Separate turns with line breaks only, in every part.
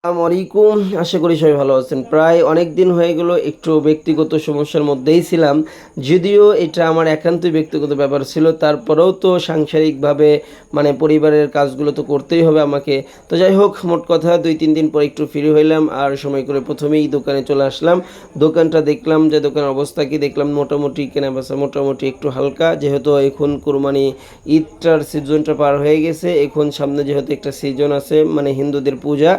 আসসালামু আলাইকুম। আশা করি সবাই ভালো আছেন। প্রায় অনেক দিন হয়ে গেল একটু ব্যক্তিগত সমস্যার মধ্যেই ছিলাম। যদিও এটা আমার একান্তই ব্যক্তিগত ব্যাপার ছিল, তারপরেও তো সাংসারিকভাবে পরিবারের কাজগুলো তো করতেই হবে আমাকে। তো যাই হোক, মোট কথা ২-৩ দিন পর একটু ফ্রি হইলাম আর সময় করে ১ম এই দোকানে চলে আসলাম। দোকানটা দেখলাম যে দোকানের অবস্থা কি, দেখলাম মোটামুটি কেনাবেচা মোটামুটি একটু হালকা। যেহেতু এখন কুরবানি ঈদটার সিজনটা পার হয়ে গেছে, এখন সামনে যেহেতু একটা সিজন আছে হিন্দুদের পূজা,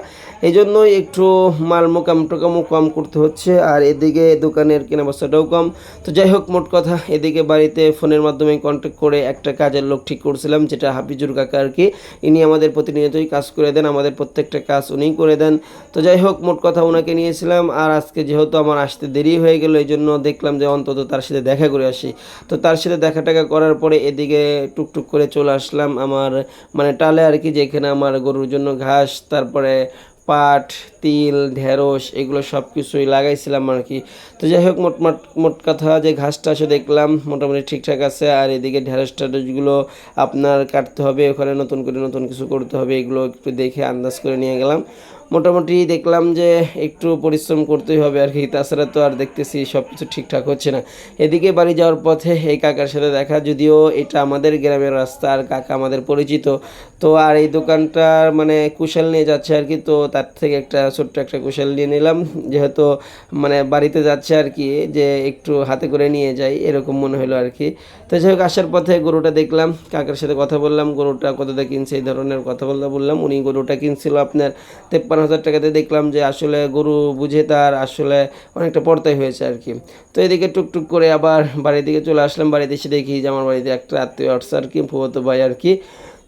এজন্যই একটু মাল মোকাম-টোকামও কম করতে হচ্ছে আর এদিকে দোকানের কেনাবেচাটাও কম। তো যাই হোক, মোট কথা এদিকে বাড়িতে ফোনের মাধ্যমে কন্ট্যাক্ট করে একটা কাজের লোক ঠিক করছিলাম, যেটা হাফিজুর কাকা আরকি। ইনি আমাদের প্রতিনিয়তই কাজ করে দেন, আমাদের প্রত্যেকটা কাজ উনিই করে দেন। তো যাই হোক, মোট কথা উনাকে নিয়েছিলাম আর আজকে যেহেতু আমার আসতে দেরি হয়ে গেল, এইজন্য দেখলাম যে অন্তত তার সাথে দেখা করে আসি। তো তার সাথে দেখা-টেখা করার পরে এদিকে টুকটুক করে চলে আসলাম আমার টালে আরকি, যেখানে আমার গরুর জন্য ঘাস, তারপরে পাট, তিল, ঢেঁড়স এগুলো সব কিছুই লাগাইছিলাম আরকি। তো যাই হোক, মোট কথা যে ঘাস-টাসও দেখলাম মোটামুটি ঠিকঠাক আছে আর এদিকে ঢেঁড়স-টেঁড়সগুলো আপনার কাটতে হবে, ওখানে নতুন করে নতুন কিছু করতে হবে, এগুলো একটু দেখে আন্দাজ করে নিয়ে গেলাম। মোটামুটি দেখলাম যে একটু পরিশ্রম করতেই হবে আরকি, তাছাড়া তো আর দেখতেছি সব কিছু ঠিকঠাক হচ্ছে না। এদিকে বাড়ি যাওয়ার পথে এই কাকার সাথে দেখা, যদিও এটা আমাদের গ্রামের রাস্তা আর কাকা আমাদের পরিচিত। তো আর এই দোকানটার কুশাল নিয়ে যাচ্ছে আরকি, তো তার থেকে একটা ছোট্ট একটা কুশাল নিয়ে নিলাম। যেহেতু বাড়িতে যাচ্ছে আরকি, যে একটু হাতে করে নিয়ে যাই এরকম মনে হলো আরকি। তো যাই হোক, আসার পথে গরুটা দেখলাম, কাকার সাথে কথা বললাম, গরুটা কত দিয়ে কিনছে এই ধরনের কথাবার্তা বললাম। উনি গরুটা কিনছিল আপনার ৫৩,০০০ টাকাতে। দেখলাম যে আসলে গরু বুঝে তার আসলে অনেকটা পড়তাই হয়েছে আরকি। তো এদিকে টুকটুক করে আবার বাড়ির দিকে চলে আসলাম। বাড়িতে এসে দেখি যে আমার বাড়িতে একটা আত্মীয় আসছে আরকি, ফুফাতো ভাই আরকি।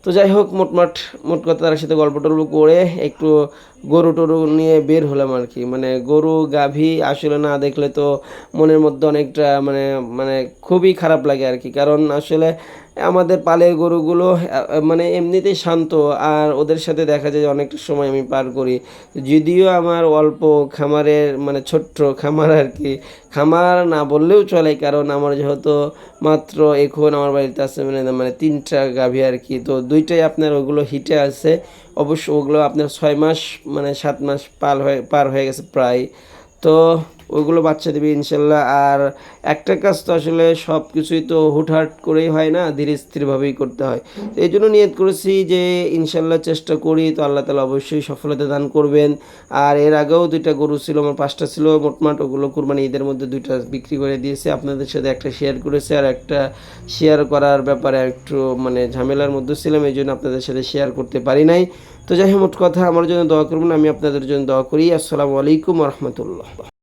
তো যাই হোক, মোট কথা তার সাথে গল্প-টল্প করে একটু গরু-টরু নিয়ে বের হলাম আরকি। গরু, গাভী আসলে না দেখলে তো মনের মধ্যে অনেকটা খুবই খারাপ লাগে আরকি। কারণ আসলে আমাদের পালের গরুগুলো এমনিতেই শান্ত আর ওদের সাথে দেখা যায় যে অনেকটা সময় আমি পার করি। যদিও আমার অল্প খামারের ছোট্ট খামার আরকি। খামার না বললেও চলে, কারণ আমার যেহেতু মাত্র এখন আমার বাড়িতে আছে ৩ টা গাভী আরকি। তো ২ টাই আপনার ওগুলো হিটে আছে। অবশ্য ওগুলো আপনার ৬ মাস ৭ মাস পার হয়ে গেছে প্রায়। তো ওইগুলো বাচ্চা দেবে ইনশাল্লাহ। আর একটা কাজ তো আসলে সব কিছুই তো হুটহাট করেই হয় না, ধীরে স্থিরভাবেই করতে হয়। তো এই জন্য নিয়ত করেছি যে ইনশাল্লাহ চেষ্টা করি তো আল্লাহ তালা অবশ্যই সফলতা দান করবেন। আর এর আগেও ২ টা গরু ছিল, আমার ৫ টা ছিল মোটমাট, ওগুলো কুরবানি ঈদের মধ্যে ২ টা বিক্রি করে দিয়েছি। আপনাদের সাথে একটা শেয়ার করেছি আর একটা শেয়ার করার ব্যাপারে একটু ঝামেলার মধ্যে ছিলাম, এই জন্য আপনাদের সাথে শেয়ার করতে পারি নাই। তো যাই হোক, মোট কথা আমার জন্য দোয়া করবেন, আমি আপনাদের জন্য দোয়া করি। আসসালামু আলাইকুম ওয়া রাহমাতুল্লাহ।